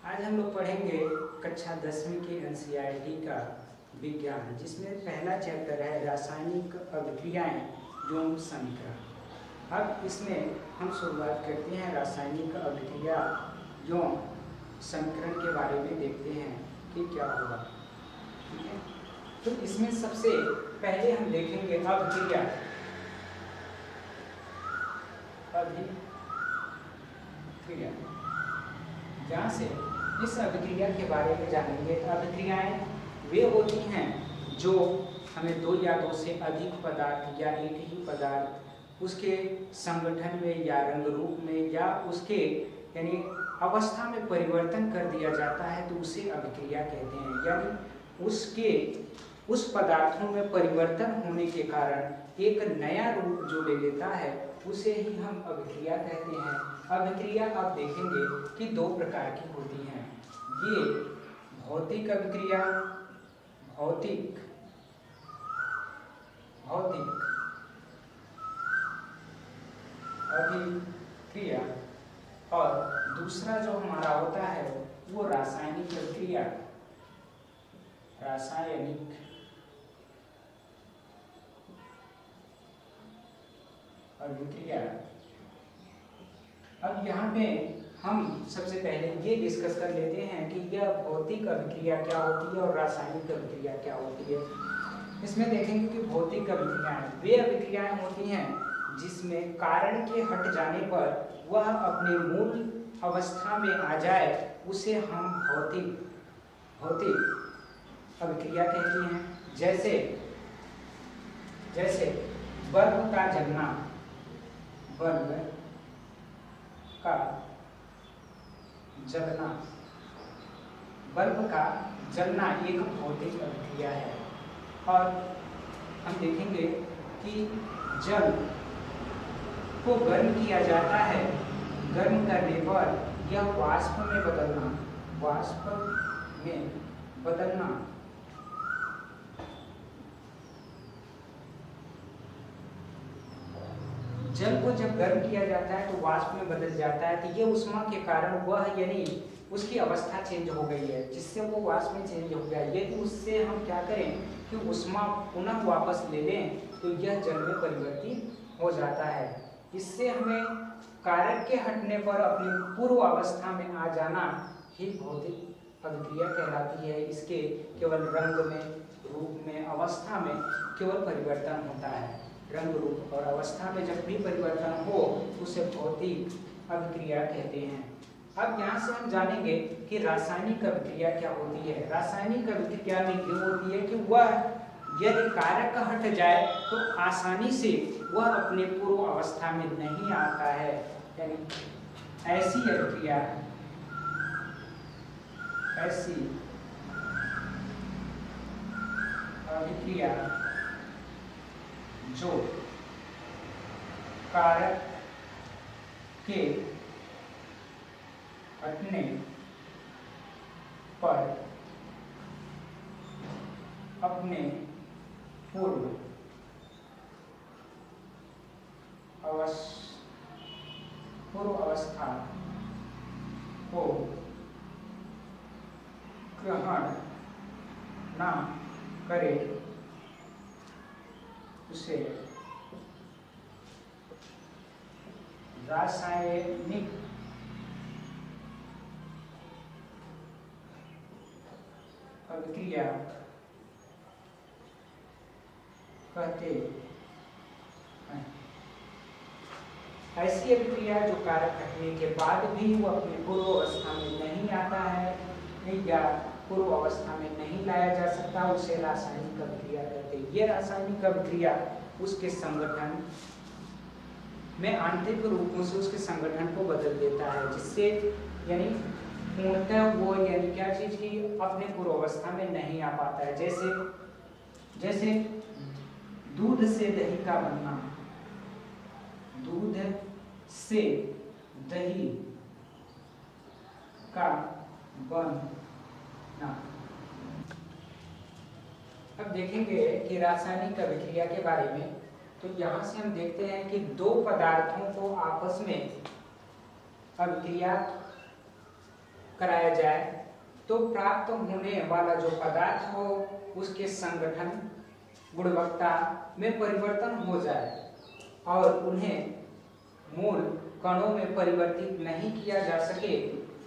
आज हम लोग पढ़ेंगे कक्षा 10वीं की एनसीईआरटी का विज्ञान, जिसमें पहला चैप्टर है रासायनिक अभिक्रियाएं एवं समीकरण। अब इसमें हम शुरुआत करते हैं रासायनिक अभिक्रिया एवं समीकरण के बारे में, देखते हैं कि क्या होगा। ठीक है, तो इसमें सबसे पहले हम देखेंगे अभिक्रिया। जहाँ से इस अभिक्रिया के बारे में जानेंगे। तो अभिक्रियाएं वे होती हैं जो हमें दो या दो से अधिक पदार्थ या एक ही पदार्थ उसके संगठन में या रंग रूप में या उसके यानी अवस्था में परिवर्तन कर दिया जाता है, तो उसे अभिक्रिया कहते हैं। यानी उसके उस पदार्थों में परिवर्तन होने के कारण एक नया रूप जो ले लेता है उसे ही हम अभिक्रिया कहते हैं। अभिक्रिया आप देखेंगे कि दो प्रकार की होती हैं। ये भौतिक अभिक्रिया, भौतिक अभिक्रिया, और दूसरा जो हमारा होता है वो रासायनिक अभिक्रिया, रासायनिक अभिक्रिया। अब यहाँ पे हम सबसे पहले ये डिस्कस कर लेते हैं कि यह भौतिक अभिक्रिया क्या होती है और रासायनिक अभिक्रिया क्या होती है। इसमें देखेंगे कि भौतिक अभिक्रियाएं वे अभिक्रियाएं होती हैं जिसमें कारण के हट जाने पर वह अपने मूल अवस्था में आ जाए, उसे हम भौतिक अभिक्रिया कहते हैं। जैसे बल्ब का जलना, बल्ब का जलना एक भौतिक अभिक्रिया है। और हम देखेंगे कि जल को गर्म किया जाता है, गर्म करने पर यह वाष्प में बदलना जल को जब गर्म किया जाता है तो वाष्प में बदल जाता है। तो ये ऊष्मा के कारण वह यानी उसकी अवस्था चेंज हो गई है, जिससे वो वाष्प में चेंज हो गया। यदि उससे हम क्या करें कि ऊष्मा पुनः वापस ले लें तो यह जल में परिवर्तित हो जाता है। इससे हमें कारक के हटने पर अपनी पूर्व अवस्था में आ जाना ही भौतिक अभिक्रिया कहलाती है। इसके केवल रंग में, रूप में, अवस्था में केवल परिवर्तन होता है। रंग, रूप और अवस्था में जब भी परिवर्तन हो उसे भौतिक अभिक्रिया कहते हैं। अब यहाँ से हम जानेंगे कि रासायनिक अभिक्रिया क्या होती है। रासायनिक अभिक्रिया में ये होती है कि वह यदि कारक हट जाए तो आसानी से वह अपने पूर्व अवस्था में नहीं आता है। यानी ऐसी अभिक्रिया जो कारक के हटने पर अपने पूर्व अवस्था को ग्रहण ना करे उसे रासायनिक अभिक्रिया कहते हैं। ऐसी अभिक्रिया जो कारक हटने के बाद भी वो अपनी पूर्व अवस्था में नहीं आता है या पूर्व अवस्था में नहीं लाया जा सकता, उसे रासायनिक अभिक्रिया कहते हैं। ये रासायनिक अभिक्रिया उसके संगठन में आंतरिक रूपों से उसके संगठन को बदल देता है, जिससे यानी पूर्णतः वो यानी क्या चीज की अपने पूर्व अवस्था में नहीं आ पाता है। जैसे दूध से दही का बनना, दूध से दही का बनना। अब देखेंगे कि रासायनिक अभिक्रिया के बारे में। तो यहाँ से हम देखते हैं कि दो पदार्थों को आपस में अभिक्रिया कराया जाए तो प्राप्त होने वाला जो पदार्थ हो उसके संगठन गुणवत्ता में परिवर्तन हो जाए और उन्हें मूल कणों में परिवर्तित नहीं किया जा सके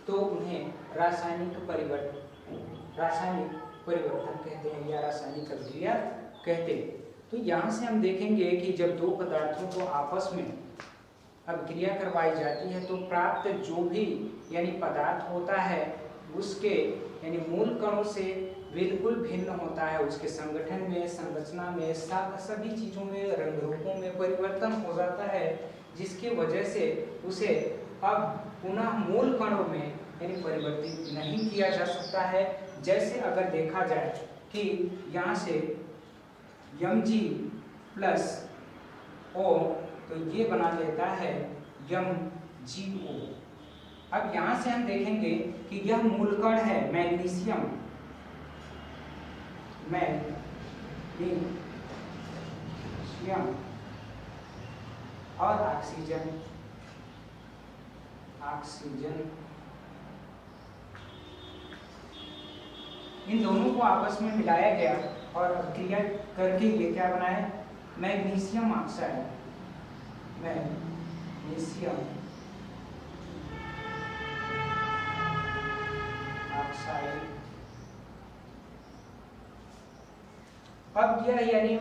तो उन्हें रासायनिक परिवर्तन कहते हैं या रासायनिक अभिक्रिया कहते हैं। तो यहाँ से हम देखेंगे कि जब दो पदार्थों को आपस में अभिक्रिया करवाई जाती है तो प्राप्त जो भी यानी पदार्थ होता है उसके यानी मूल कणों से बिल्कुल भिन्न होता है, उसके संगठन में, संरचना में, सभी चीजों में, रंग रूपों में परिवर्तन हो जाता है, जिसकी वजह से उसे अब पुनः मूल कणों में यानी परिवर्तित नहीं किया जा सकता है। जैसे अगर देखा जाए कि यहाँ से Mg प्लस O तो ये बना लेता है MgO। अब यहाँ से हम देखेंगे कि यह मूल कण है मैग्नीशियम और ऑक्सीजन इन दोनों को आपस में मिलाया गया और अभिक्रिया करके ये क्या बना है मैग्नीशियम ऑक्साइड। अब यह यानी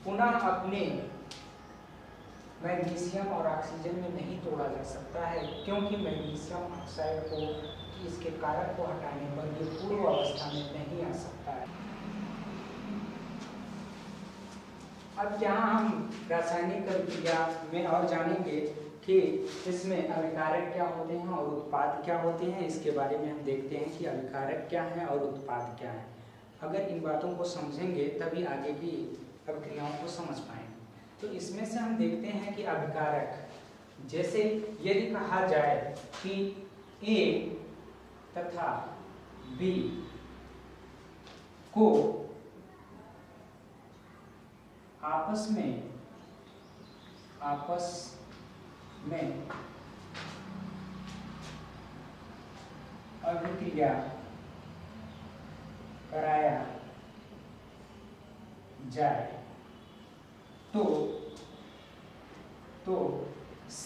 पुनः अपने मैग्नीशियम और ऑक्सीजन में नहीं तोड़ा जा सकता है क्योंकि मैग्नीशियम ऑक्साइड को इसके कारक को हटाने पर ये पूर्व अवस्था में नहीं आ सकता है। अब यहाँ हम रासायनिक अभिक्रिया में और जानेंगे कि इसमें अभिकारक क्या होते हैं और उत्पाद क्या होते हैं। इसके बारे में हम देखते हैं कि अभिकारक क्या है और उत्पाद क्या है। अगर इन बातों को समझेंगे तभी आगे की अभिक्रियाओं को समझ पाएंगे। तो इसमें से हम देखते हैं कि अभिकारक, जैसे यदि कहा जाए कि A तथा B को आपस में अभिक्रिया कराया जाए तो C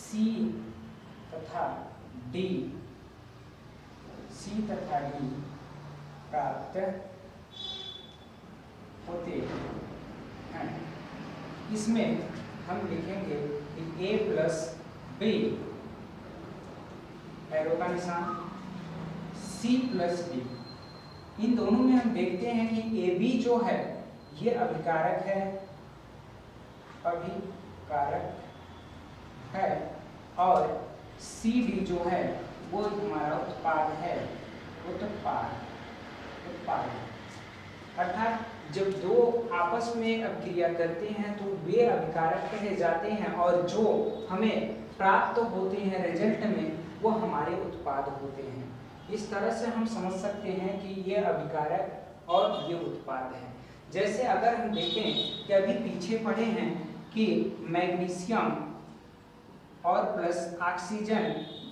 तथा D प्राप्त होते हैं। इसमें हम लिखेंगे कि A प्लस B एरो का निशान, C प्लस D। इन दोनों में हम देखते हैं कि AB जो है ये अभिकारक है और CD जो है वो हमारा उत्पाद है। अर्थात जब दो आपस में अभिक्रिया करते हैं तो वे अभिकारक कहे जाते हैं और जो हमें प्राप्त होते हैं रिजल्ट में वो हमारे उत्पाद होते हैं। इस तरह से हम समझ सकते हैं कि ये अभिकारक और ये उत्पाद है। जैसे अगर हम देखें कि अभी पीछे पढ़े हैं कि मैग्नीशियम और प्लस ऑक्सीजन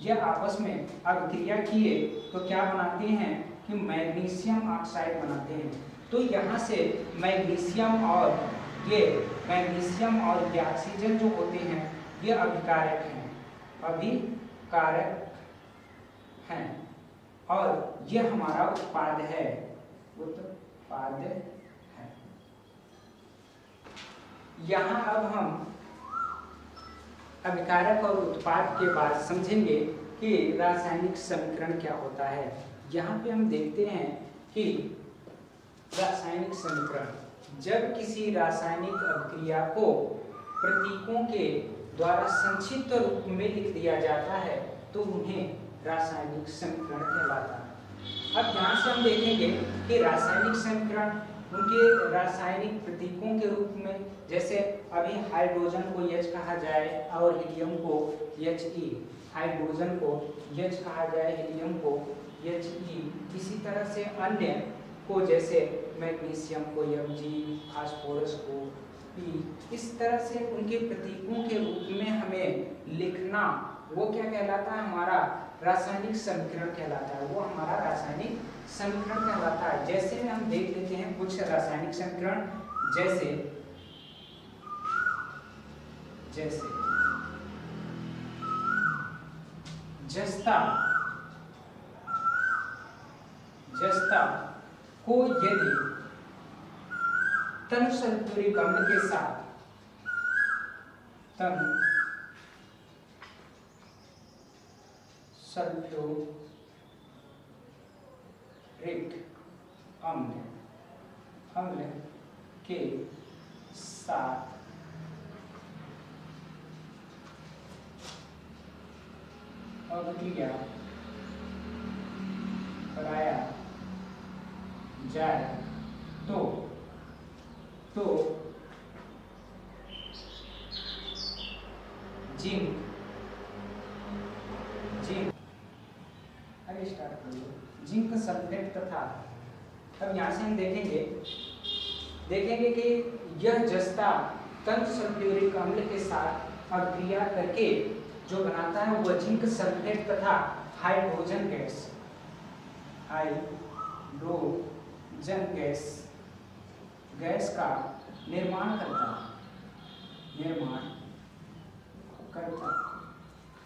ये आपस में अभिक्रिया किए तो क्या बनाते हैं कि मैग्नीशियम ऑक्साइड बनाते हैं। तो यहाँ से मैग्नीशियम और ये ऑक्सीजन जो होते हैं ये अभिकारक हैं और ये हमारा उत्पाद है। यहाँ अब हम अभिकारक और उत्पाद के बाद समझेंगे कि रासायनिक समीकरण क्या होता है। यहाँ पे हम देखते हैं कि रासायनिक समीकरण, जब किसी रासायनिक अभिक्रिया को प्रतीकों के द्वारा संक्षिप्त रूप में लिख दिया जाता है तो उन्हें रासायनिक समीकरण कहलाता है। अब यहाँ से हम देखेंगे कि रासायनिक समीकरण उनके रासायनिक प्रतीकों के रूप में, जैसे अभी हाइड्रोजन को H कहा जाए और हीलियम को He, हाइड्रोजन को H कहा जाए, हीलियम को He। इसी तरह से अन्य को जैसे मैग्नीशियम को Mg, फास्फोरस को P, इस तरह से उनके प्रतीकों के रूप में हमें लिखना वो क्या कहलाता है, हमारा रासायनिक समीकरण कहलाता है, वो हमारा रासायनिक समीकरण कहलाता है। जैसे में हम देख लेते हैं कुछ रासायनिक समीकरण, जैसे जस्ता को यदि तनु सल्फ्यूरिक अम्ल के साथ सल्फ्यूरिक अम्ल के साथ अभिक्रिया कराया जाए तो जिंक सल्फेट तथा, अब यहाँ से हम देखेंगे कि यह जस्ता तंतु सल्फ्यूरिक अम्ल के साथ अभिक्रिया करके जो बनाता है वह जिंक सल्फेट तथा हाइड्रोजन गैस का निर्माण करता।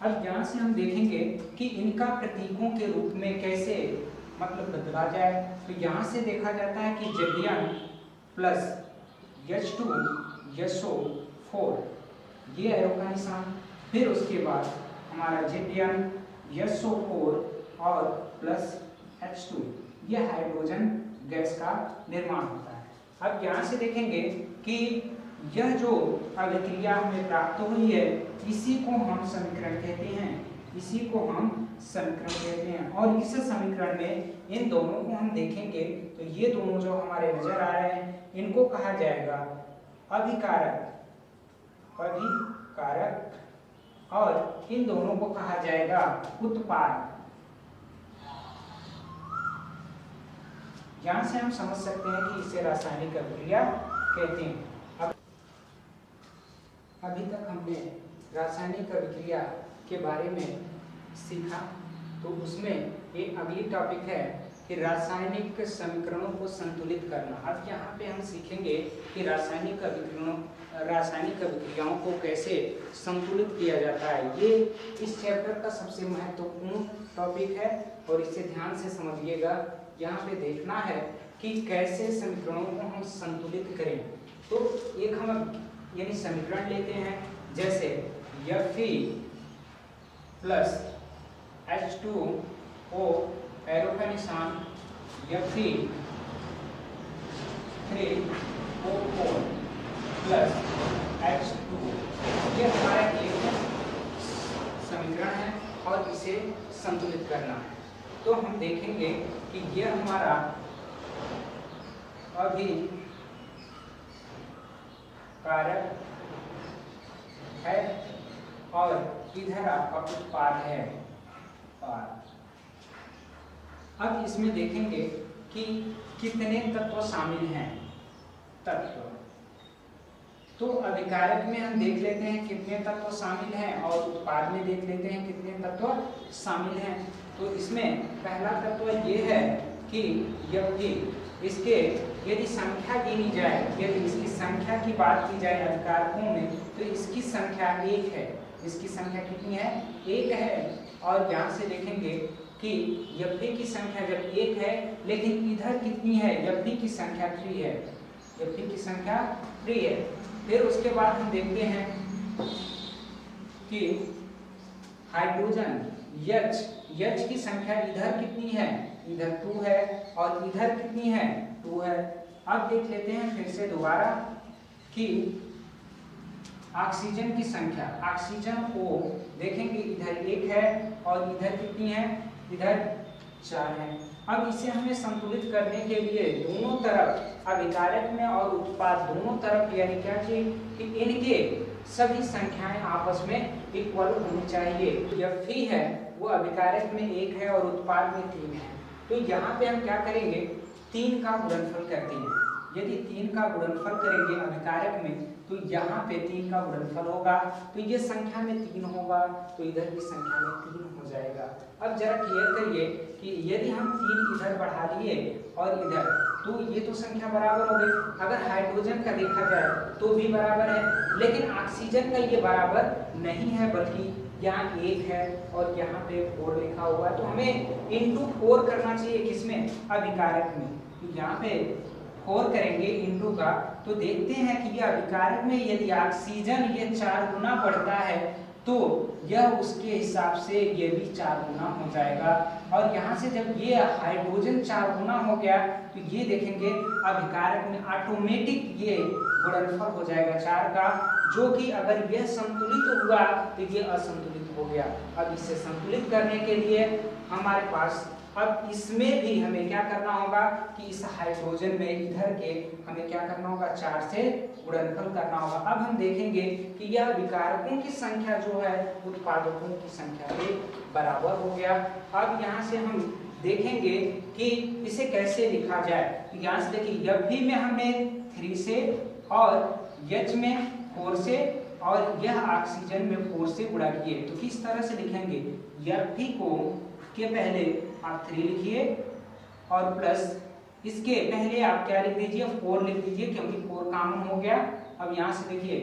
अब यहाँ से हम देखेंगे कि इनका प्रतीकों के रूप में कैसे मतलब बदला जाए। तो यहाँ से देखा जाता है कि Zn प्लस H2SO4 ये एरो का निशान, फिर उसके बाद हमारा ZnSO4 और प्लस H2 ये हाइड्रोजन गैस का निर्माण होता है। अब यहाँ से देखेंगे कि यह जो अभिक्रिया हमें प्राप्त हुई है इसी को हम समीकरण कहते हैं। और इस समीकरण में इन दोनों को हम देखेंगे तो ये दोनों जो हमारे नजर आ रहे हैं इनको कहा जाएगा अभिकारक और इन दोनों को कहा जाएगा उत्पाद। यहाँ से हम समझ सकते हैं कि इसे रासायनिक अभिक्रिया कहते हैं। अभी तक हमने रासायनिक अभिक्रिया के बारे में सीखा, तो उसमें एक अगली टॉपिक है कि रासायनिक समीकरणों को संतुलित करना। अब यहाँ पे हम सीखेंगे कि रासायनिक अभिक्रियाओं को कैसे संतुलित किया जाता है। ये इस चैप्टर का सबसे महत्वपूर्ण टॉपिक है और इसे ध्यान से समझिएगा। यहाँ पे देखना है कि कैसे समीकरणों को हम संतुलित करें। तो एक हम यानी समीकरण लेते हैं, जैसे Fe प्लस H2O एरो का निशान Fe3O4 प्लस H2 ये हमारा एक समीकरण है और इसे संतुलित करना है। तो हम देखेंगे कि यह हमारा अभिकारक है और इधर आपका उत्पाद है। अब इसमें देखेंगे कि कितने तत्व शामिल हैं। तो अभिकारक में हम देख लेते हैं कितने तत्व शामिल हैं और उत्पाद में देख लेते हैं कितने तत्व शामिल हैं। तो इसमें पहला तत्व ये है कि इसके यदि संख्या गिनी जाए, यदि इसकी संख्या की बात की जाए अभिकारकों में, तो इसकी संख्या 1 है। इसकी संख्या कितनी है? 1 है। और यहाँ से देखेंगे कि Fe की संख्या जब 1 है, लेकिन इधर कितनी है? Fe की संख्या 3 है। Fe की संख्या 3 है। फिर उसके बाद हम देखते हैं कि हाइड्रोजन H की संख्या इधर कितनी है? इधर 2 है और इधर कितनी है? 2 है। अब देख लेते हैं फिर से दोबारा कि ऑक्सीजन की संख्या, ऑक्सीजन O देखेंगे इधर 1 है और इधर कितनी है? इधर 4 है। अब इसे हमें संतुलित करने के लिए दोनों तरफ अभिकारक में और उत्पाद दोनों तरफ यानी क्या चाहिए कि इनके सभी संख्याएं आपस में इक्वल होनी चाहिए। Fe है वो अभिकारक में 1 है और उत्पाद में 3 है। तो यहाँ पे हम क्या करेंगे? 3 का गुणनफल करते हैं। यदि 3 का गुणनफल करेंगे अभिकारक में तो यहाँ पे 3 का गुणनफल होगा, तो ये संख्या में 3 होगा, तो इधर की संख्या में 3 हो जाएगा। अब जरा क्लियर करिए कि यदि हम 3 इधर बढ़ा लिए और इधर, तो ये तो संख्या बराबर हो गई। अगर हाइड्रोजन का देखा जाए तो भी बराबर है, लेकिन ऑक्सीजन का ये बराबर नहीं है, बल्कि यहाँ 1 है और यहाँ पे 4 लिखा हुआ है, तो हमें इंटू 4 करना चाहिए किसमें, अभिकारक में। तो यहाँ पे 4 करेंगे इंटू का, तो देखते हैं कि यह अभिकारक में यदि ऑक्सीजन ये 4 गुना बढ़ता है तो यह उसके हिसाब से ये भी 4 गुना हो जाएगा। और यहाँ से जब ये हाइड्रोजन 4 गुना हो गया तो ये देखेंगे अभिकारक में ऑटोमेटिक ये गुणनफल हो जाएगा 4 का, जो कि अगर यह संतुलित हुआ तो ये असंतुलित हो गया। अब इसे संतुलित करने के लिए हमारे पास अब इसमें भी हमें क्या करना होगा कि इस हाइड्रोजन में इधर के हमें क्या करना होगा, 4 से गुणनफल करना होगा। अब हम देखेंगे कि यह विकारकों की संख्या जो है उत्पादकों की संख्या के बराबर हो गया। अब यहाँ से हम देखेंगे कि इसे कैसे लिखा जाए। तो यहाँ से देखिए F में हमने 3 से और H में 4 से और यह ऑक्सीजन में 4 से गुणा किए, तो किस तरह से लिखेंगे, F को के पहले आप 3 लिखिए और प्लस इसके पहले आप क्या लिख दीजिए, 4 लिख दीजिए, क्योंकि 4 कॉमन हो गया। अब यहाँ से देखिए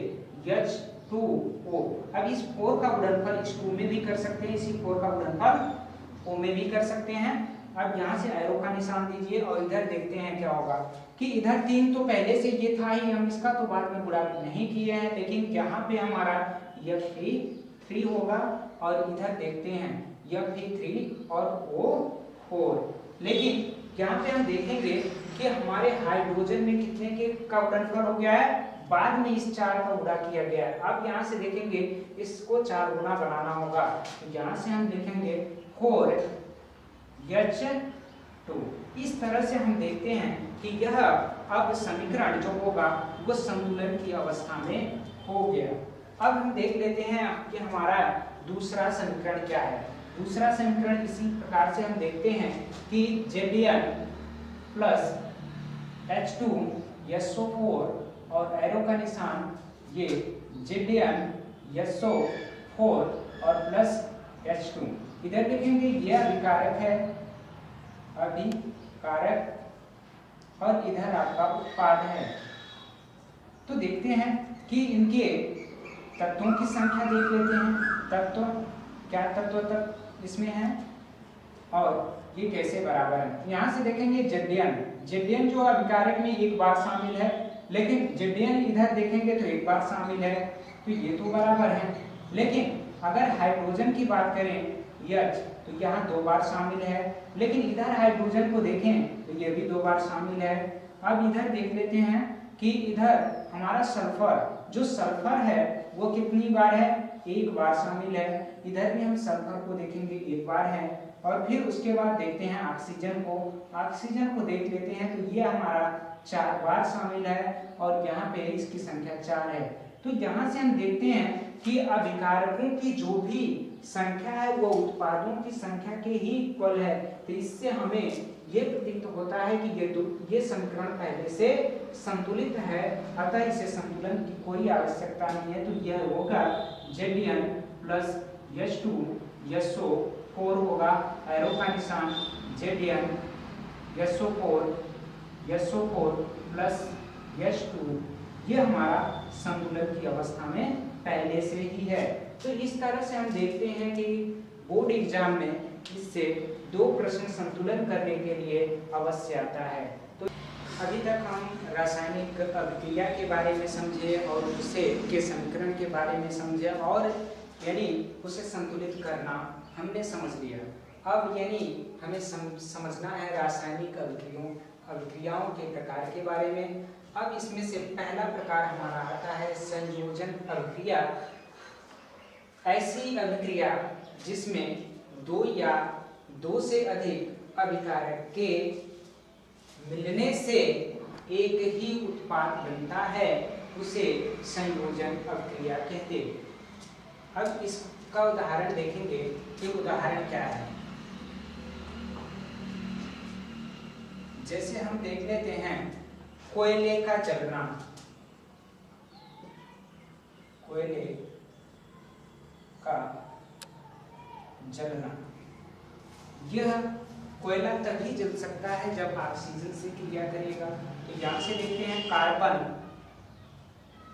H2O, अब इस 4 का गुणनफल इस 2 में भी कर सकते हैं, इसी 4 का गुणनफल O में भी कर सकते हैं। अब यहाँ से एरो का निशान दीजिए और इधर देखते हैं क्या होगा कि इधर 3 तो पहले से ये था ही, हम इसका तो बाद में गुणा नहीं किए हैं, लेकिन यहाँ पे हमारा F3 होगा और इधर देखते हैं F3 और O4। लेकिन यहाँ पे हम देखेंगे कि हमारे हाइड्रोजन में कितने के का गुणनफल हो गया है, बाद में इस 4 का गुणा किया गया है। अब यहाँ से देखेंगे इसको 4 गुना बनाना होगा, तो यहाँ से हम देखेंगे 4H2। इस तरह से हम देखते हैं कि यह अब समीकरण जो होगा वो संतुलन की अवस्था में हो गया। अब हम देख लेते हैं कि हमारा दूसरा समीकरण क्या है। दूसरा समीकरण इसी प्रकार से हम देखते हैं कि Zn प्लस H2SO4 और एरो का निशान ये ZnSO4 और प्लस H2। इधर देखेंगे यह अभिकारक है, अभिकारक, और इधर आपका उत्पाद है। तो देखते हैं कि इनके तत्वों की संख्या देख लेते हैं। तत्व क्या तत्व तक इसमें है और ये कैसे बराबर है। यहाँ से देखेंगे Zn जो अभिकारक में एक बार शामिल है, लेकिन Zn इधर देखेंगे तो एक बार शामिल है, तो ये तो बराबर है। लेकिन अगर हाइड्रोजन की बात करें H, तो यहाँ 2 बार शामिल है, लेकिन इधर हाइड्रोजन को देखें तो ये भी 2 बार शामिल है। अब इधर देख लेते हैं कि इधर हमारा सल्फर, जो सल्फर है वो कितनी बार है, 1 बार शामिल है। इधर भी हम सल्फर को देखेंगे 1 बार है। और फिर उसके बाद देखते हैं ऑक्सीजन को देख लेते हैं, तो ये हमारा 4 बार शामिल है और यहाँ पे इसकी संख्या 4 है। तो यहाँ से हम देखते हैं कि अभिकारकों की जो भी संख्या है वो उत्पादों की संख्या के ही इक्वल है। तो इससे हमें ये प्रतीत होता है कि ये समीकरण पहले से संतुलित है, अतः इसे संतुलन की कोई आवश्यकता नहीं है। तो यह होगा Zn प्लस H2SO4 होगा, एरो का निशान ZnSO4 प्लस H2, ये हमारा संतुलन की अवस्था में पहले से ही है। तो इस तरह से हम देखते हैं कि बोर्ड एग्जाम में इससे 2 प्रश्न संतुलन करने के लिए अवश्य आता है। तो अभी तक हम रासायनिक अभिक्रिया के बारे में समझे और उसे के समीकरण के बारे में समझे, और यानी उसे संतुलित करना हमने समझ लिया। अब यानी हमें समझना है रासायनिक अभिक्रियाओं के प्रकार के बारे में। अब इसमें से पहला प्रकार हमारा आता है संयोजन अभिक्रिया। ऐसी अभिक्रिया जिसमें 2 या 2 से अधिक अभिकारक के मिलने से एक ही उत्पाद बनता है, उसे संयोजन अभिक्रिया कहते हैं। अब इसका उदाहरण देखेंगे कि उदाहरण क्या है। जैसे हम देख लेते हैं कोयले का जलना, कोयले का जलना, यह कोयला तभी जल सकता है जब ऑक्सीजन से क्रिया करेगा। तो यहां से देखते हैं कार्बन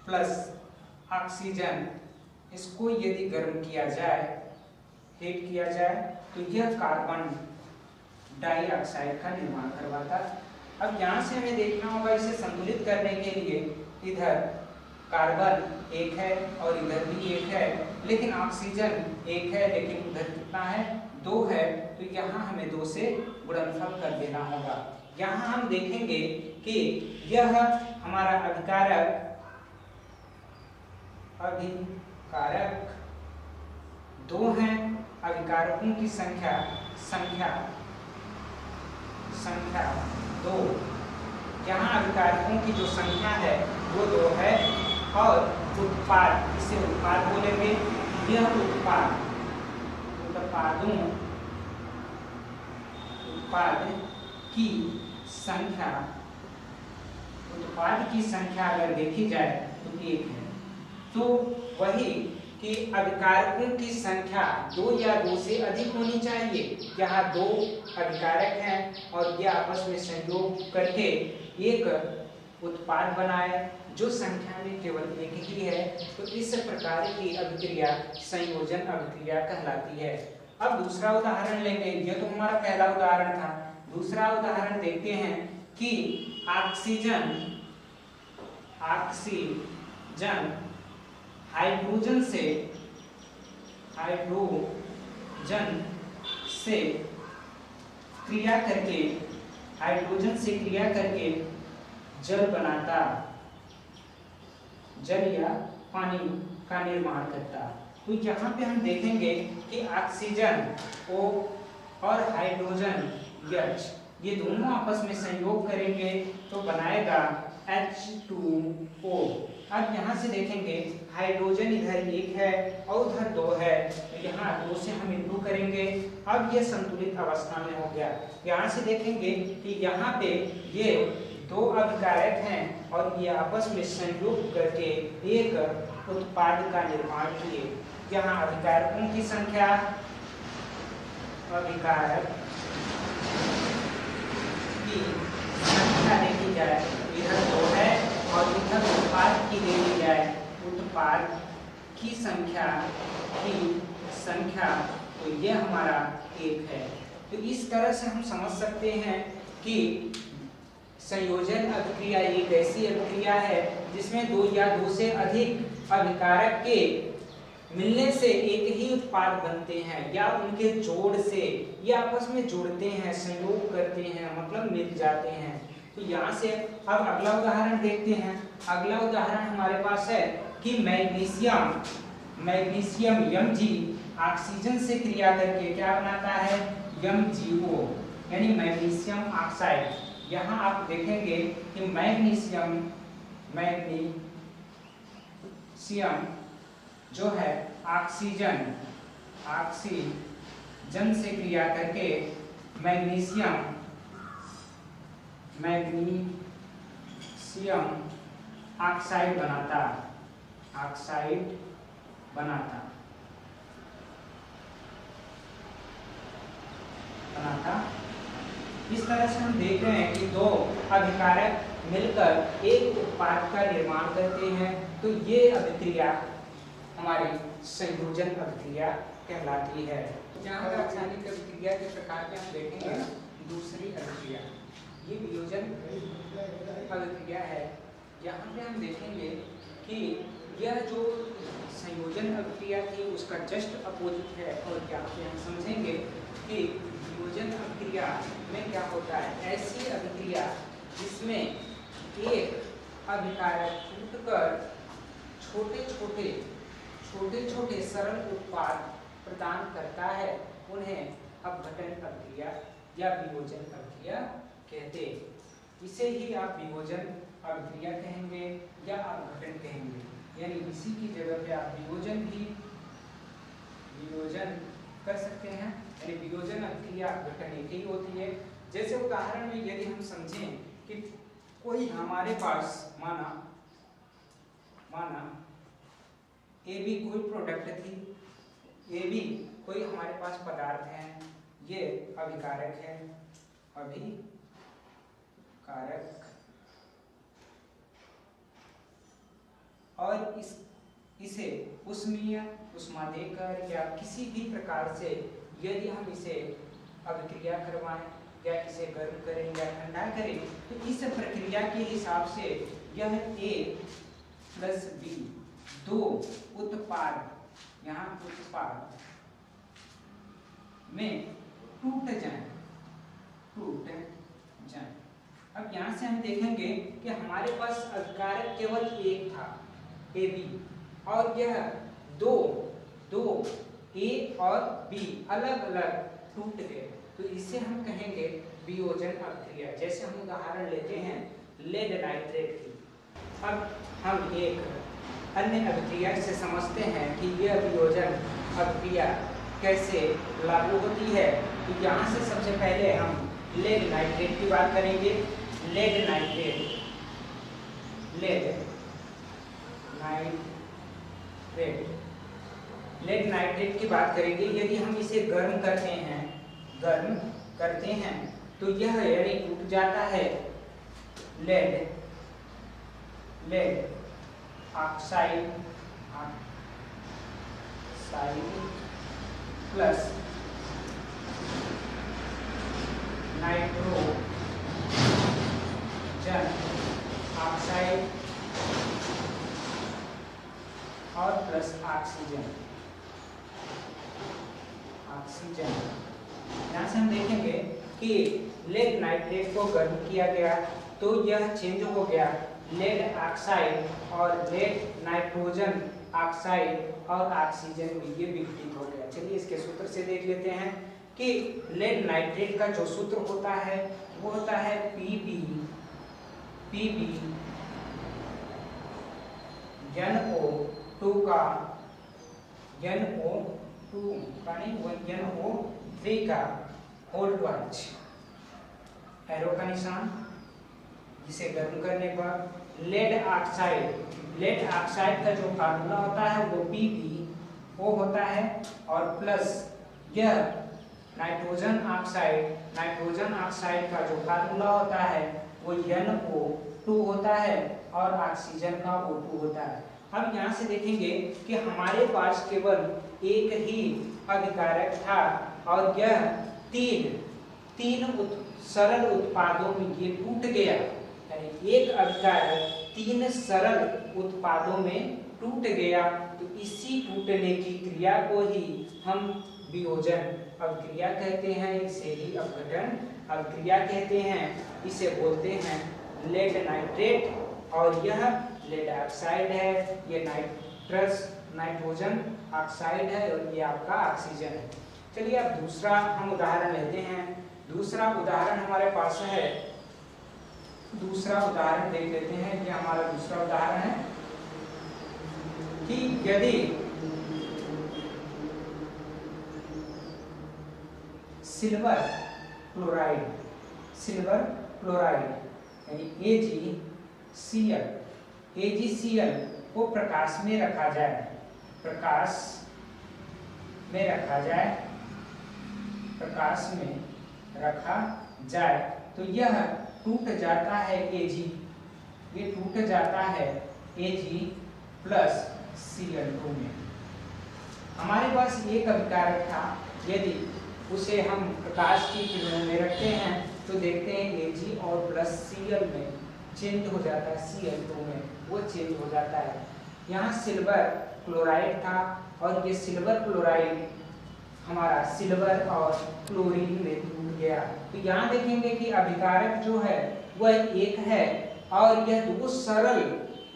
प्लस ऑक्सीजन, इसको यदि गर्म किया जाए, हीट किया जाए, तो यह कार्बन डाइऑक्साइड का निर्माण करवाता। अब यहाँ से हमें देखना होगा इसे संतुलित करने के लिए, इधर कार्बन एक है और इधर भी एक है, लेकिन ऑक्सीजन एक है, लेकिन उधर कितना है, 2 है। तो यहाँ हमें 2 से गुणनफल कर देना होगा। यहाँ हम देखेंगे कि यह हमारा अभिकारक 2 है, अभिकारकों की संख्या 2, यहाँ अभिकारकों की जो संख्या है वो 2 है, और उत्पाद, इसे उत्पाद बोलेंगे, यह उत्पाद उत्पाद की संख्या अगर देखी जाए तो 1 है। तो वही कि अभिकारकों की संख्या 2 या 2 से अधिक होनी चाहिए। यहाँ 2 अभिकारक हैं और ये आपस में सहयोग करके एक उत्पाद बनाए जो संख्या में केवल 1 ही है। तो इस प्रकार की अभिक्रिया संयोजन अभिक्रिया कहलाती है। अब दूसरा उदाहरण लेंगे, यह तो हमारा पहला उदाहरण था। दूसरा उदाहरण देखते हैं कि ऑक्सीजन हाइड्रोजन से क्रिया करके जल बनाता, जल या पानी का निर्माण करता। तो यहाँ पे हम देखेंगे कि ऑक्सीजन O और हाइड्रोजन H, ये दोनों आपस में संयोग करेंगे तो बनाएगा H2O। अब यहाँ से देखेंगे हाइड्रोजन इधर 1 है और उधर 2 है, तो यहाँ 2 से हम इंटू करेंगे। अब ये संतुलित अवस्था में हो गया। यहाँ से देखेंगे कि यहाँ पे ये 2 अभिकारक हैं और ये आपस में संयोग करके एक उत्पाद का निर्माण किए। यहाँ अभिकारकों की संख्या, देखी जाए, इधर 2 है और इधर उत्पाद की देखी जाए, उत्पाद की संख्या तो ये हमारा 1 है। तो इस तरह से हम समझ सकते हैं कि संयोजन अभिक्रिया एक ऐसी अभिक्रिया है जिसमें 2 या 2 से अधिक अभिकारक के मिलने से एक ही उत्पाद बनते हैं, या उनके जोड़ से ये आपस में जुड़ते हैं, संयोग करते हैं, मतलब मिल जाते हैं। तो यहाँ से अब अगला उदाहरण देखते हैं। अगला उदाहरण हमारे पास है कि मैग्नीशियम Mg ऑक्सीजन से क्रिया करके क्या बनाता है, MgO, यानी मैग्नीशियम ऑक्साइड। यहाँ आप देखेंगे कि मैग्नीशियम जो है ऑक्सीजन से क्रिया करके मैग्नीशियम ऑक्साइड बनाता। इस तरह से हम देख रहे हैं कि 2 अभिकारक मिलकर एक उत्पाद का निर्माण करते हैं। तो ये अभिक्रिया हमारी संयोजन अभिक्रिया कहलाती है। यहाँ रासायनिक अभिक्रिया के प्रकार में हम देखेंगे दूसरी अभिक्रिया, ये वियोजन अभिक्रिया है। यहाँ पे हम देखेंगे कि यह जो संयोजन अभिक्रिया थी उसका जस्ट अपोजिट है, और यहाँ पे हम समझेंगे कि वियोजन अभिक्रिया में क्या होता है, ऐसी अभिक्रिया जिसमें एक अभिकारक टूटकर छोटे छोटे सरल उत्पाद प्रदान करता है, उन्हें अपघटन अभिक्रिया या वियोजन अभिक्रिया कहते हैं। इसे ही आप वियोजन अभिक्रिया कहेंगे या अपघटन कहेंगे, यानी इसी की जगह पे आप वियोजन कर सकते हैं। यानी वियोजन अभिक्रिया अपघटन एक ही होती है। जैसे उदाहरण में यदि हम समझें कि कोई हमारे पास माना ए बी कोई प्रोडक्ट थी, ए बी कोई हमारे पास पदार्थ है, ये अभिकारक है, अभिकारक, और इसे उष्मीय उष्मा देकर या किसी भी प्रकार से यदि हम इसे अभिक्रिया करवाएं या इसे गर्म करें या ठंडा करें, तो इस प्रक्रिया के हिसाब से यह ए प्लस बी दो उत्पाद यहाँ उत्पाद में टूट जाए। अब यहाँ से हम देखेंगे कि हमारे पास अभिकारक केवल एक था ए बी, और यह दो ए और बी अलग अलग टूट गए, तो इसे हम कहेंगे वियोजन अभिक्रिया। जैसे हम उदाहरण लेते हैं लेड नाइट्रेट की। अब हम एक अन्य अभिक्रिया से समझते हैं कि यह वियोजन अभिक्रिया कैसे लागू होती है। तो यहाँ से सबसे पहले हम लेड नाइट्रेट की बात करेंगे। लेड नाइट्रेट की बात करेंगे। यदि हम इसे गर्म करते हैं तो यह यानी टूट जाता है lead oxide plus nitrogen oxide और प्लस ऑक्सीजन। यहाँ से हम देखेंगे कि लेड नाइट्रेट को गर्म किया गया तो यह चेंज हो गया लेड ऑक्साइड और लेड नाइट्रोजन ऑक्साइड और ऑक्सीजन में ये विघटित हो गया। चलिए इसके सूत्र से देख लेते हैं कि लेड नाइट्रेट का जो सूत्र होता है वो होता है Pb NO2 का NO3 का होल ट्वाइस, एरो का निशान, जिसे गर्म करने पर लेड ऑक्साइड का जो फार्मूला होता है वो PbO होता है, और प्लस यह नाइट्रोजन ऑक्साइड का जो फार्मूला होता है वो NO2 होता है, और ऑक्सीजन का O2 होता है। अब यहाँ से देखेंगे कि हमारे पास केवल एक ही अभिकारक था और यह तीन सरल उत्पादों में ये टूट गया, यानी एक अभिकारक 3 सरल उत्पादों में टूट गया। तो इसी टूटने की क्रिया को ही हम वियोजन अभिक्रिया कहते हैं, इसे ही अपघटन अभिक्रिया कहते हैं। इसे बोलते हैं लेड नाइट्रेट, और यह लेड ऑक्साइड है, ये नाइट्रोजन ऑक्साइड है, और ये आपका ऑक्सीजन है। चलिए अब दूसरा हम उदाहरण लेते हैं। दूसरा उदाहरण हमारे पास है, दूसरा उदाहरण देख लेते हैं। ये हमारा दूसरा उदाहरण है कि यदि सिल्वर क्लोराइड यानी AgCl को प्रकाश में रखा जाए तो यह टूट जाता है Ag प्लस Cl2 में। हमारे पास एक अभिकारक था, यदि उसे हम प्रकाश की किरणों में रखते हैं तो देखते हैं Ag और प्लस Cl में चेंज हो जाता है, Cl2 में वो चेंज हो जाता है। यहाँ सिल्वर क्लोराइड था और ये सिल्वर क्लोराइड हमारा सिल्वर और क्लोरीन में टूट गया। तो यहाँ देखेंगे कि अभिकारक जो है वह एक है और यह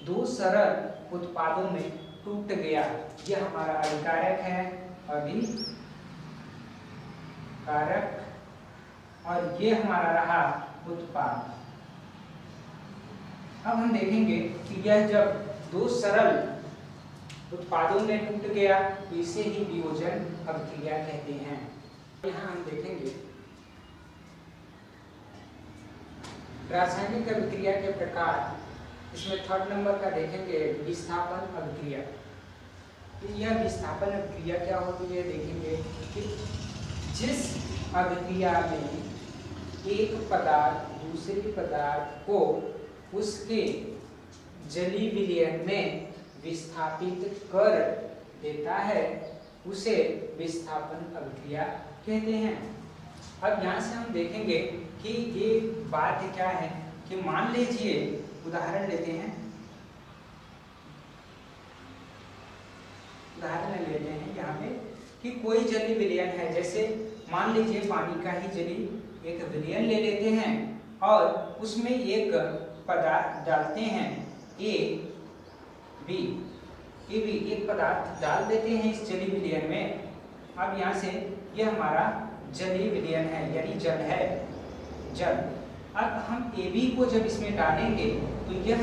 दो सरल उत्पादों में टूट गया। यह हमारा अभिकारक है, अभिकारक, और ये हमारा रहा उत्पाद। अब हम देखेंगे कि यह जब दो सरल उत्पादों में टूट गया तो इसे ही वियोजन अभिक्रिया कहते हैं। यहाँ हम देखेंगे रासायनिक अभिक्रिया के प्रकार, इसमें 3rd नंबर का देखेंगे विस्थापन अभिक्रिया। यह विस्थापन अभिक्रिया क्या होती है देखेंगे कि जिस अभिक्रिया में एक पदार्थ दूसरे पदार्थ को उसके जलीय विलयन में विस्थापित कर देता है उसे विस्थापन अभिक्रिया कहते हैं। अब यहाँ से हम देखेंगे कि ये बात क्या है कि मान लीजिए, उदाहरण लेते हैं, यहाँ पे कि कोई जलीय विलयन है, जैसे मान लीजिए पानी का ही जलीय एक विलयन ले लेते हैं और उसमें एक पदार्थ डालते हैं ए बी, एक पदार्थ डाल देते हैं इस जलीय विलयन में। अब यहाँ से यह हमारा जलीय विलयन है यानी जल है, जल। अब हम AB को जब इसमें डालेंगे तो यह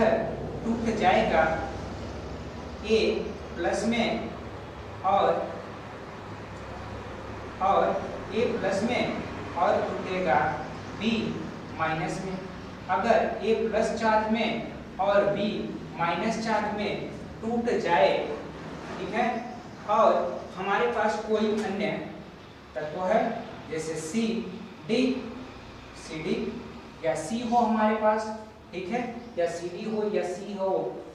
टूट जाएगा A प्लस में और A प्लस में और टूटेगा B माइनस में। अगर A प्लस चार्ज में और B माइनस चार्ज में टूट जाए, ठीक है, और हमारे पास कोई अन्य तत्व है जैसे CD या C हो हमारे पास, ठीक है, या CD हो या C हो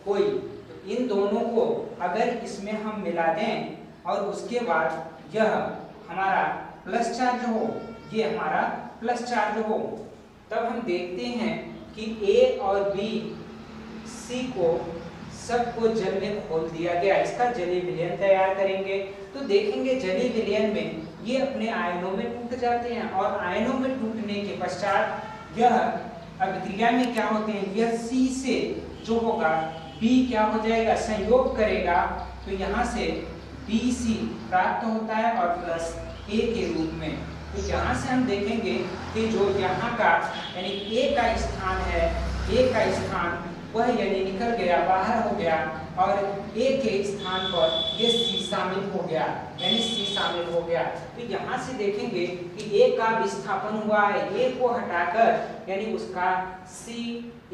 कोई, तो इन दोनों को अगर इसमें हम मिला दें और उसके बाद यह हमारा प्लस चार्ज हो, ये हमारा प्लस चार्ज हो, तब हम देखते हैं कि A और B C को सबको जल में खोल दिया गया। इसका जलीय विलयन तैयार करेंगे तो देखेंगे जलीय विलयन में ये अपने आयनों में टूट जाते हैं और आयनों में टूटने के पश्चात यह अभिक्रिया में क्या होते हैं, यह C से जो होगा B क्या हो जाएगा, संयोग करेगा, तो यहाँ से BC प्राप्त होता है और प्लस A के रूप में। तो यहाँ से हम देखेंगे कि जो यहाँ का यानी A का स्थान है, A का स्थान वह यानी निकल गया, बाहर हो गया और A के स्थान पर ये C शामिल हो गया, यानी C शामिल हो गया। तो यहाँ से देखेंगे कि A का विस्थापन हुआ है, A को हटाकर यानी उसका C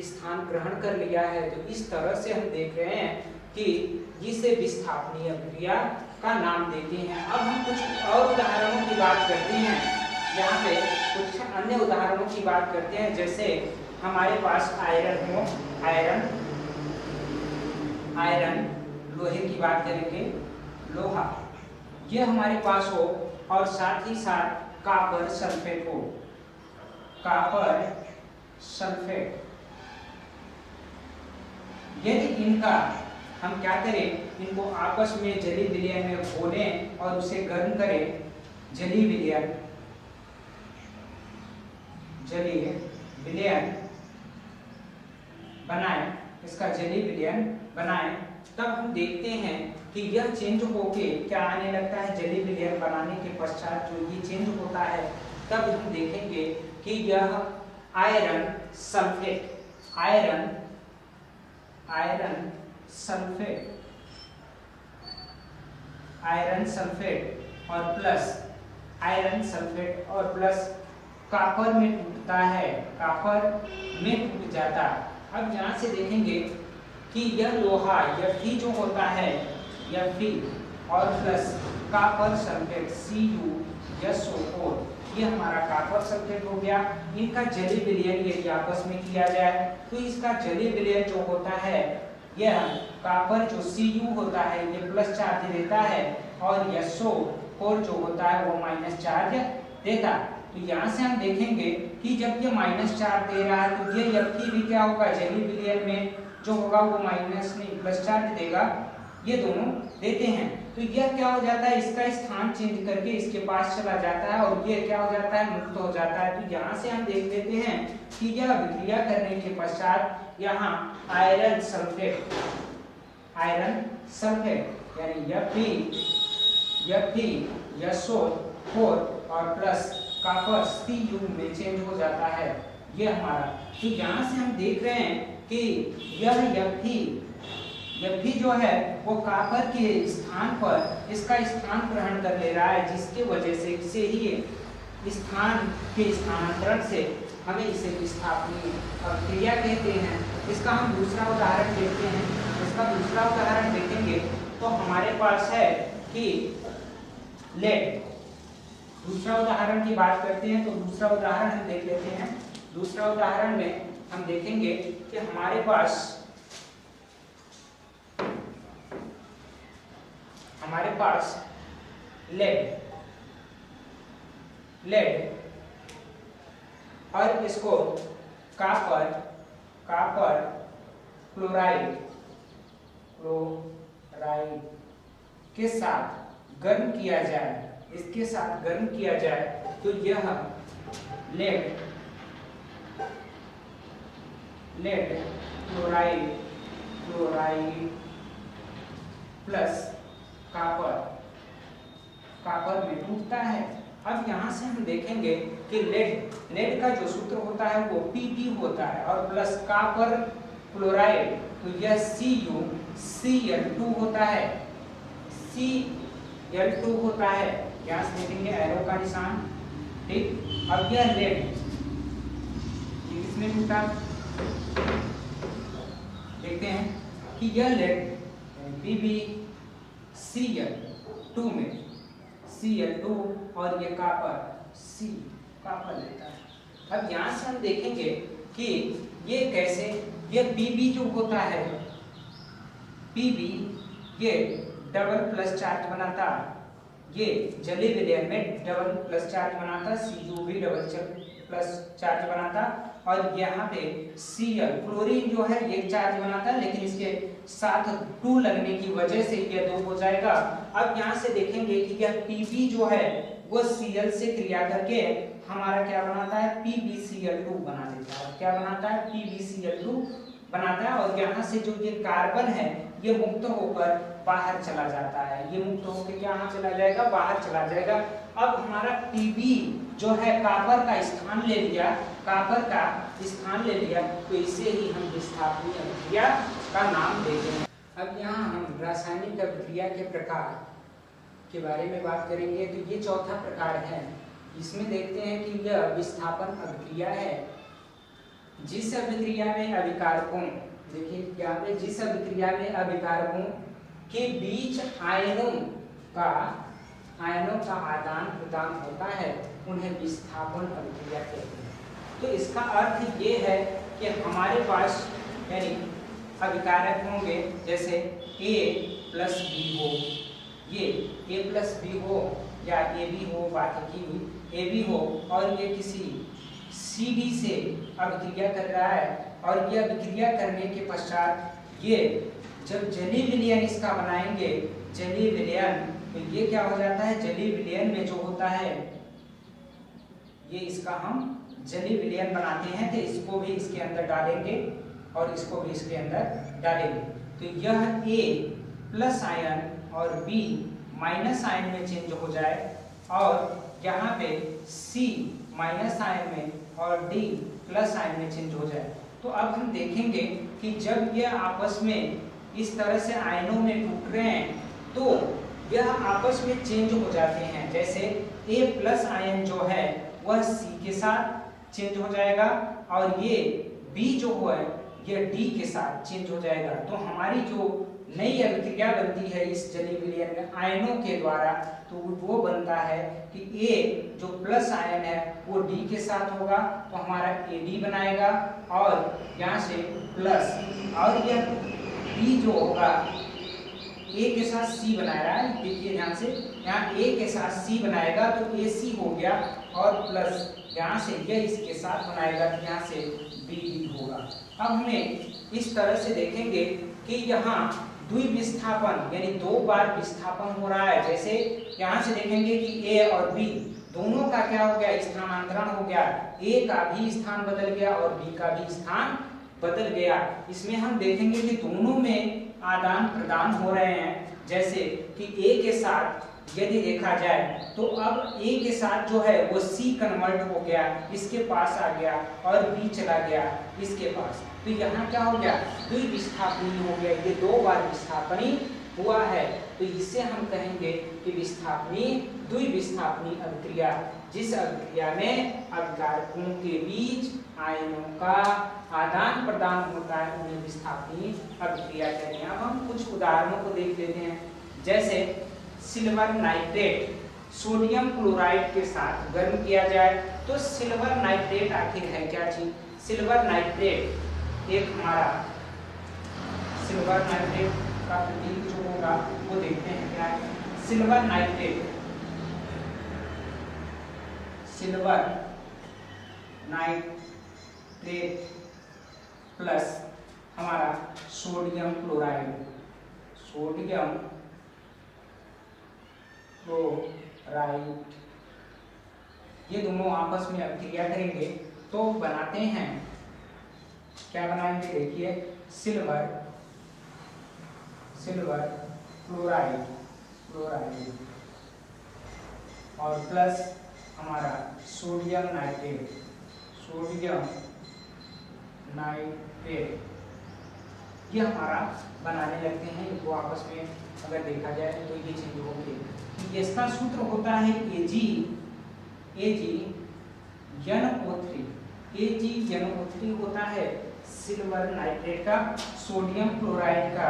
स्थान ग्रहण कर लिया है। तो इस तरह से हम देख रहे हैं कि जिसे विस्थापनीय अभिक्रिया का नाम देते हैं। अब हम कुछ और उदाहरणों की बात करते हैं, यहाँ पे कुछ अन्य उदाहरणों की बात करते हैं। जैसे हमारे पास आयरन हो, आयरन लोहे की बात करेंगे, लोहा ये हमारे पास हो और साथ ही साथ कॉपर सल्फेट हो, कॉपर सल्फेट। यदि इनका हम क्या करें, इनको आपस में जलीय विलयन में घोलें और उसे गर्म करें, जलीय विलयन बनाएं, इसका जलीय विलयन बनाएं, तब हम देखते हैं कि यह चेंज होके क्या आने लगता है, जलीय विलयन बनाने के पश्चात जो ये चेंज होता है, तब हम देखेंगे कि यह आयरन सल्फेट और प्लस आयरन सल्फेट और प्लस कॉपर में टूटता है, कॉपर में टूट जाता। अब यहाँ से देखेंगे कि यह लोहा Fe जो होता है, Fe और प्लस कॉपर सल्फेट CuSO4, ये हमारा कॉपर सल्फेट हो गया। इनका जलीय विलयन यदि आपस में किया जाए तो इसका जलीय विलयन जो होता है, यह कॉपर जो Cu होता है ये प्लस चार्ज देता है और SO4 जो होता है वो माइनस चार्ज देता। तो यहाँ से हम देखेंगे कि जब ये माइनस चार्ज दे रहा है तो ये Fe भी क्या होगा, जलीय विलयन में जो होगा वो माइनस नहीं प्लस चार्ज देगा, ये दोनों देते हैं। तो यह क्या हो जाता है, इसका स्थान चेंज करके इसके पास चला जाता है और ये क्या हो जाता है, मुक्त हो जाता है। तो यहाँ से हम देख लेते हैं कि यह अभिक्रिया करने के पश्चात यहाँ आयरन सल्फेट यानी Fe SO4 और प्लस कॉपर Cu में चेंज हो जाता है, ये हमारा। तो यहाँ से हम देख रहे हैं कि यह Fe जो है वो कॉपर के स्थान पर इसका स्थान ग्रहण कर ले रहा है, जिसकी वजह से इसे ही स्थान के स्थानांतरण से हमें इसे विस्थापनी अभिक्रिया कहते हैं। इसका हम दूसरा उदाहरण देखते हैं। इसका दूसरा उदाहरण देखेंगे तो हमारे पास है कि लेड। दूसरा उदाहरण की बात करते हैं तो दूसरा उदाहरण हम देख लेते हैं। दूसरा उदाहरण में हम देखेंगे कि हमारे पास लेड और इसको कॉपर क्लोराइड के साथ गर्म किया जाए, इसके साथ गर्म किया जाए तो यह लेड क्लोराइड प्लस कॉपर में टूटता है। अब यहाँ से हम देखेंगे कि लेड का जो सूत्र होता है वो Pb होता है और प्लस कॉपर क्लोराइड तो यह Cl2 होता है, Cl2 होता है। यहाँ से देखेंगे एरो का निशान, ठीक। अब यह लेड किसमें टूटा, देखते हैं कि यह लेड PbCl2 में, Cl2 और ये कॉपर लेता है। अब यहाँ से हम देखेंगे कि ये कैसे, ये Pb जो होता है, Pb ये डबल प्लस चार्ज बनाता, ये जलीय विलयन में डबल प्लस चार्ज बनाता, Cu भी डबल प्लस चार्ज बनाता और यहाँ पे Cl क्लोरीन जो है एक चार्ज बनाता है, लेकिन इसके साथ 2 लगने की वजह से यह 2 हो जाएगा। अब यहाँ से देखेंगे कि यह Pb जो है वो Cl से क्रिया करके हमारा क्या बनाता है, PbCl2 बना देता है। क्या बनाता है, PbCl2 बनाता है। और यहाँ से जो ये कार्बन है ये मुक्त होकर बाहर चला जाता है, ये मुक्त होकर यहाँ चला जाएगा, बाहर चला जाएगा। अब हमारा Pb जो है कॉपर का स्थान ले लिया, तो इसे ही हम विस्थापनी अभिक्रिया का नाम देते हैं। अब यहाँ हम रासायनिक अभिक्रिया के प्रकार के बारे में बात करेंगे। तो ये चौथा प्रकार है। इसमें देखते हैं कि यह विस्थापन अभिक्रिया है। जिस अभिक्रिया में अभिकारकों, देखिए क्या है, जिस अभिक्रिया में अभिकारकों के बीच आयनों का आदान प्रदान होता है उन्हें विस्थापन अभिक्रिया कहते हैं। तो इसका अर्थ ये है कि हमारे पास यानी अभिकारक होंगे, जैसे A प्लस B हो, ये A प्लस B हो या AB हो, बाकी की AB हो, और ये किसी CD से अभिक्रिया कर रहा है और ये अभिक्रिया करने के पश्चात ये जब जलीय विलयन इसका बनाएंगे, जलीय विलयन, तो ये क्या हो जाता है, जलीय विलयन में जो होता है ये इसका हम जलीय विलयन बनाते हैं, तो इसको भी इसके अंदर डालेंगे और इसको भी इसके अंदर डालेंगे। तो यह A प्लस आयन और B माइनस आयन में चेंज हो जाए और यहाँ पे C माइनस आयन में और D प्लस आयन में चेंज हो जाए। तो अब हम देखेंगे कि जब ये आपस में इस तरह से आयनों में टूट रहे हैं तो यह आपस में चेंज हो जाते हैं। जैसे A प्लस आयन जो है वह C के साथ चेंज हो जाएगा और ये B जो है ये D के साथ चेंज हो जाएगा। तो हमारी जो नई अभिक्रिया बनती है इस जलीय विलयन में आयनों के द्वारा, तो वो बनता है कि A जो प्लस आयन है वो D के साथ होगा, तो हमारा AD बनाएगा और यहाँ से प्लस, और यह B जो होगा A के साथ C बना रहा है, देखिए ध्यान से, यहाँ A के साथ C बनाएगा तो AC हो गया और प्लस यहाँ से यह इसके साथ बनाएगा तो यहाँ से BD होगा। अब हमें इस तरह से देखेंगे कि यहाँ द्विविस्थापन यानी 2 बार विस्थापन हो रहा है। जैसे यहाँ से देखेंगे कि A और B दोनों का क्या हो गया, स्थानांतरण हो गया, A का भी स्थान बदल गया और B का भी स्थान बदल गया। इसमें हम देखेंगे कि दोनों में आदान प्रदान हो रहे हैं। जैसे कि A के साथ यदि देखा जाए तो अब A के साथ जो है वो C कन्वर्ट हो गया, इसके पास आ गया, और B चला गया इसके पास, तो यहाँ क्या हो गया, द्विविस्थापनी हो गया, ये 2 बार विस्थापनी हुआ है। तो इससे हम कहेंगे कि विस्थापनी द्विविस्थापनी अभिक्रिया जिस अभिक्रिया में अभिकारकों के बीच आयनों का आदान प्रदान होता है उन्हें विस्थापनी अभिक्रिया कहते हैं। अब हम कुछ उदाहरणों को देख लेते हैं। जैसे सिल्वर नाइट्रेट सोडियम क्लोराइड के साथ गर्म किया जाए तो सिल्वर नाइट्रेट आखिर है क्या चीज? सिल्वर नाइट्रेट एक हमारा सिल्वर नाइट्रेट का प्रतीक जो होगा वो देखते हैं क्या है। सिल्वर नाइट्रेट प्लस हमारा सोडियम क्लोराइड ये दोनों आपस में अभिक्रिया करेंगे तो बनाते हैं क्या बनाएंगे? देखिए सिल्वर क्लोराइड और प्लस हमारा सोडियम नाइट्रेट ये हमारा बनाने लगते हैं। इनको आपस में अगर देखा जाए तो ये चीज होगी। इसका सूत्र होता है AgNO3 होता है सिल्वर नाइट्रेट का, सोडियम क्लोराइड का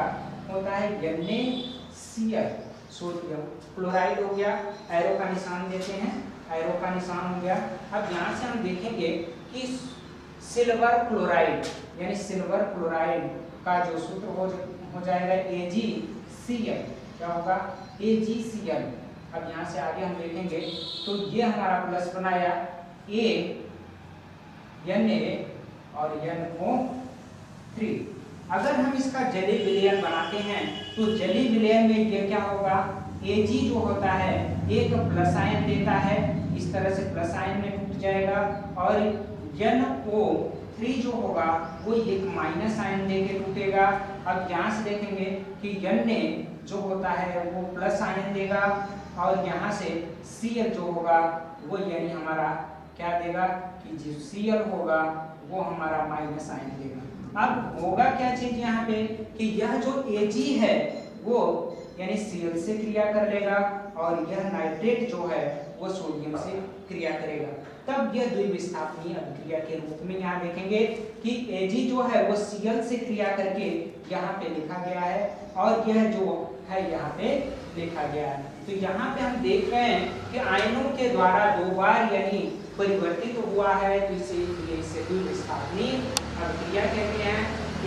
होता है NaCl। सोडियम क्लोराइड हो गया, एरो का निशान देते हैं, एरो का निशान हो गया। अब यहाँ से हम देखेंगे कि सिल्वर क्लोराइड यानी सिल्वर क्लोराइड का जो सूत्र हो जाएगा AgCl। क्या होगा? AgCl। अब यहाँ से आगे हम देखेंगे तो ये हमारा प्लस बनाया Na और NO3। अगर हम इसका जलीय विलयन बनाते हैं तो जलीय विलयन में ये क्या होगा? Ag जो होता है एक प्लस आयन देता है, इस तरह से प्लस आयन में टूट जाएगा, और NO3 जो होगा वो एक माइनस आयन देके टूटेगा। अब यहाँ से देखेंगे कि Na जो होता है वो प्लस आयन देगा और यहाँ से Cl जो होगा वो यानी हमारा क्या देगा कि जो Cl होगा वो हमारा माइनस आयन देगा। अब होगा क्या चीज यहाँ पे कि यह जो Ag है वो यानी Cl से क्रिया कर लेगा और यह नाइट्रेट जो है वो सोडियम से क्रिया करेगा। तब यह द्विविस्थापनीय अभिक्रिया के रूप में यहाँ देखेंगे कि Ag जो है वो Cl से क्रिया करके यहाँ पे लिखा गया है और यह जो है यहाँ पे लिखा गया है। तो यहाँ पे हम देख रहे हैं कि आयनों के द्वारा दो बार यानी परिवर्तित हुआ है, तो इसे द्विविस्थापनीय अभिक्रिया कहते हैं।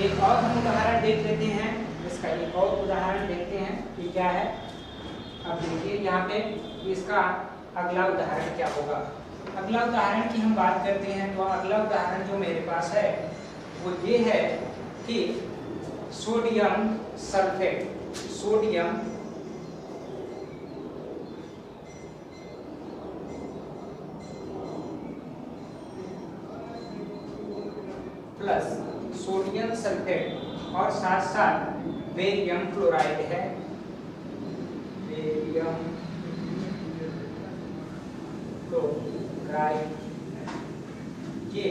एक और हम उदाहरण देख लेते हैं, इसका एक और उदाहरण देखते हैं कि क्या है। अब देखिए यहाँ पे इसका अगला उदाहरण क्या होगा। अगला उदाहरण की हम बात करते हैं तो अगला उदाहरण जो मेरे पास है वो ये है कि sodium sulphate plus sodium sulphate और साथ साथ बेरियम क्लोराइड है। बेरियम क्लोराइड ये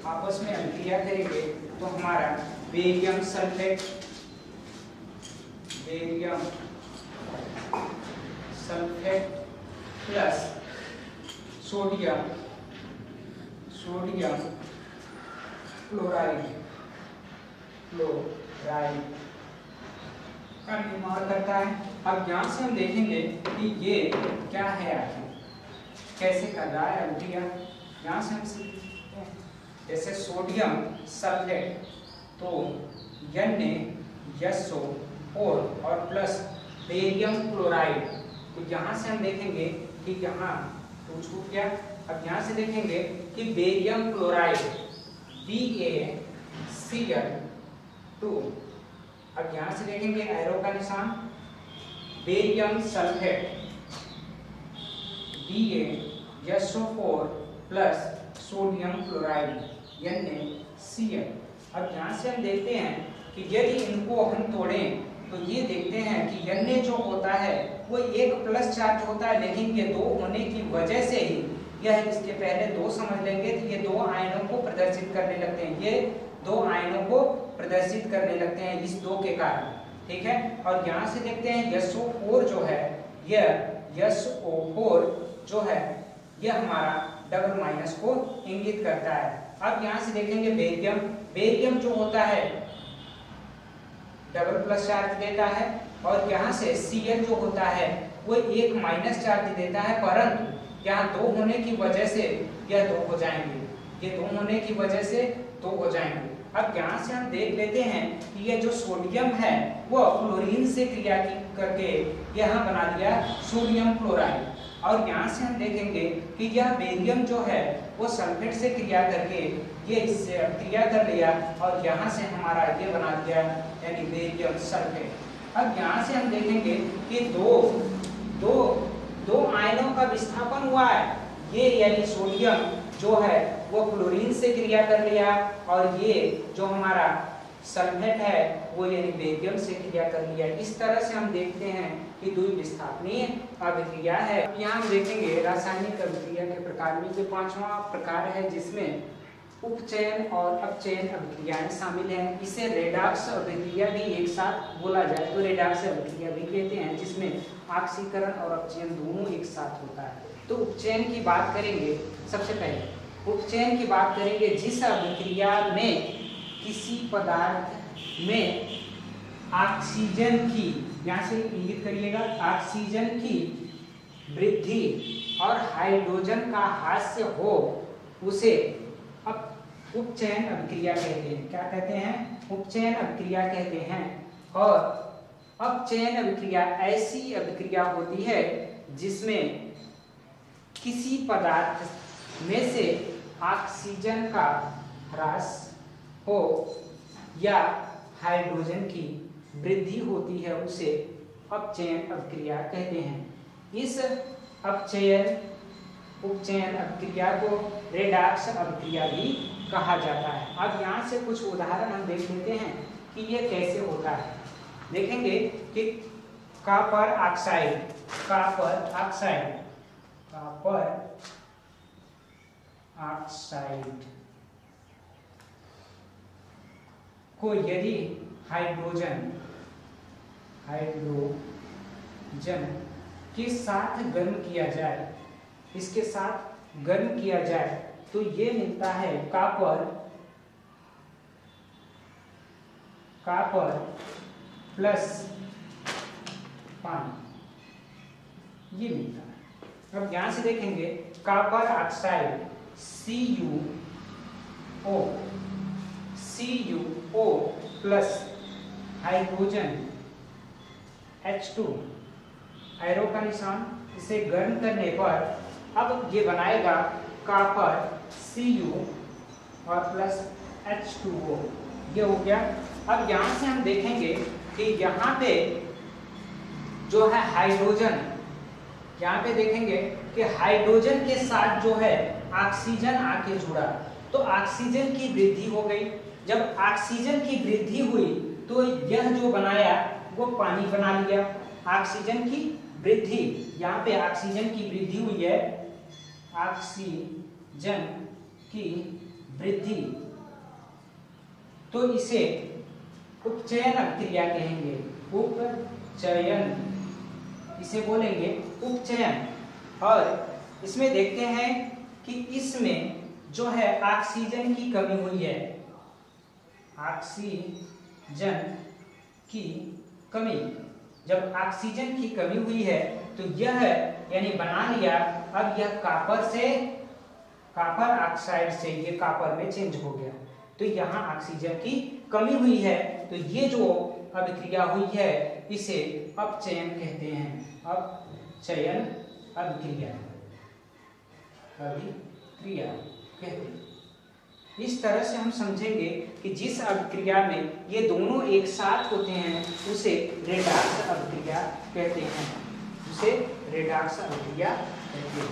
आपस में अभिक्रिया करेंगे तो हमारा barium sulphate plus sodium chloride का निर्माण करता है। अब यहाँ से हम देखेंगे कि ये क्या है, आखिर कैसे कर रहा है अभिक्रिया। यहाँ से हम सीखते हैं जैसे सोडियम सल्फेट तो NaSO और प्लस बेरियम क्लोराइड। तो यहाँ से हम देखेंगे कि यहाँ तो छूट गया। अब यहाँ से देखेंगे कि बेरियम क्लोराइड BaCl2। अब यहाँ से देखेंगे एरो का निशान, barium sulphate BaSO4 plus sodium chloride NaCl। अब यहाँ से हम देखते हैं कि यदि इनको हम तोड़ें तो ये देखते हैं कि Na जो होता है वो एक प्लस चार्ज होता है, लेकिन ये दो होने की वजह से ही यह इसके पहले दो समझ लेंगे तो ये दो आयनों को प्रदर्शित करने लगते हैं, ये दो आयनों को प्रदर्शित करने लगते हैं इस दो के कारण, ठीक है। और यहाँ से देखते हैं SO4 जो है, यह SO4 जो है यह हमारा डबल माइनस को इंगित करता है। अब यहाँ से देखेंगे बेरियम, बेरियम जो होता है डबल प्लस चार्ज देता है, और यहाँ से Cl जो होता है वो एक माइनस चार्ज देता है, परंतु यहाँ दो होने की वजह से यह दो हो जाएंगे, ये दो होने की वजह से दो हो जाएंगे। अब यहाँ से हम देख लेते हैं कि यह जो सोडियम है वो क्लोरीन से क्रिया करके यहाँ बना दिया सोडियम क्लोराइड, और यहाँ से हम देखेंगे कि यह बेरियम जो है वो सल्फेट से क्रिया करके ये इससे क्रिया कर लिया, और यहाँ से हमारा ये बना दिया यानी बेरियम सल्फेट। अब यहाँ से हम देखेंगे कि दो आयनों का विस्थापन हुआ है, ये यानी सोडियम जो है वो क्लोरीन से क्रिया कर लिया, और ये जो हमारा सल्फेट है वो यानी बेरियम से क्रिया कर लिया। इस तरह से हम देखते हैं कि द्विविस्थापनीय अभिक्रिया है। अब यहाँ हम देखेंगे रासायनिक अभिक्रिया के प्रकार में, जो पांचवा प्रकार है जिसमें उपचयन और अपचयन अभिक्रियाएं शामिल हैं। इसे रेडॉक्स अभिक्रिया भी एक साथ बोला जाए तो रेडॉक्स अभिक्रिया भी कहते हैं, जिसमें ऑक्सीकरण और अपचयन दोनों एक साथ होता है। तो उपचयन की बात करेंगे, सबसे पहले उपचयन की बात करेंगे जिस अभिक्रिया में किसी पदार्थ में ऑक्सीजन की, यहाँ से इंगित करिएगा, ऑक्सीजन की वृद्धि और हाइड्रोजन का ह्रास हो, उसे उपचयन अभिक्रिया कहते हैं। क्या कहते हैं? उपचयन अभिक्रिया कहते हैं। और अपचयन अभिक्रिया ऐसी अभिक्रिया होती है जिसमें किसी पदार्थ में से ऑक्सीजन का ह्रास हो या हाइड्रोजन की वृद्धि होती है, उसे अपचयन अभिक्रिया कहते हैं। इस उपचयन अभिक्रिया को रेडॉक्स अभिक्रिया भी कहा जाता है। अब यहाँ से कुछ उदाहरण हम देख लेते हैं कि ये कैसे होता है। देखेंगे कि कॉपर ऑक्साइड को यदि हाइड्रोजन के साथ गर्म किया जाए, इसके साथ गर्म किया जाए तो ये मिलता है कॉपर प्लस पानी, ये मिलता है। अब यहां से देखेंगे copper oxide CuO plus hydrogen H2, arrow का निशान, इसे गर्म करने पर अब ये बनाएगा कॉपर Cu और प्लस H2O, ये हो गया। अब यहाँ से हम देखेंगे कि यहाँ पे जो है हाइड्रोजन, यहाँ पे देखेंगे कि हाइड्रोजन के साथ जो है ऑक्सीजन आके जुड़ा, तो ऑक्सीजन की वृद्धि हो गई। जब ऑक्सीजन की वृद्धि हुई तो यह जो बनाया वो पानी बना लिया। ऑक्सीजन की वृद्धि, यहाँ पे ऑक्सीजन की वृद्धि हुई है, ऑक्सीजन की वृद्धि, तो इसे उपचयन अभिक्रिया कहेंगे। उपचयन, इसे बोलेंगे उपचयन। और इसमें देखते हैं कि इसमें जो है ऑक्सीजन की कमी हुई है, ऑक्सीजन की कमी, जब ऑक्सीजन की कमी हुई है तो यह यानी बना लिया, अब यह कॉपर ऑक्साइड से ये कॉपर में चेंज हो गया, तो यहाँ ऑक्सीजन की कमी हुई है, तो ये जो अभिक्रिया हुई है इसे अपचयन कहते हैं। अपचयन अभिक्रिया कहते हैं। इस तरह से हम समझेंगे कि जिस अभिक्रिया में ये दोनों एक साथ होते हैं उसे रेडॉक्स अभिक्रिया कहते हैं, उसे रेडॉक्स अभिक्रिया कहते हैं।